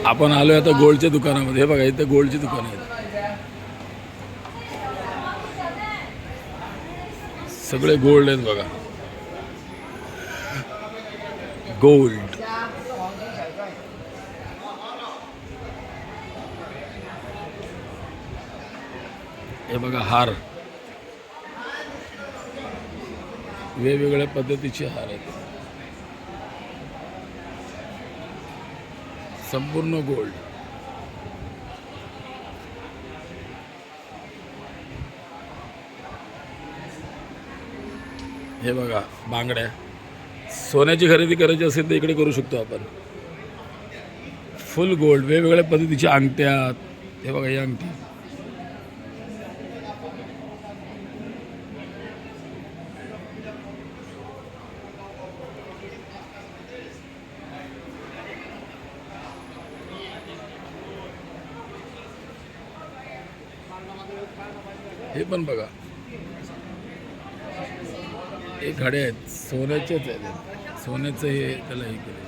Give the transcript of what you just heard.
आपण आलोय आता गोल्डच्या दुकानामध्ये. हे बघा इथं गोल्डची दुकान आहेत. सगळे गोल्ड आहेत बघा. गोल्ड. हे बघा हार, वेगवेगळ्या पद्धतीचे हार आहेत. संपूर्ण गोल्ड. हे बघा बांगड्या. सोन्याची खरेदी करायची असेल तर इकडे करू शकतो आपण. फुल गोल्ड, वेगवेगळ्या पद्धतीच्या अंगठ्या. हे बघा ही अंगठी. हे पण बघा, हे घडे आहेत, सोन्याचेच आहेत. सोन्याचं हे त्याला हे केलं.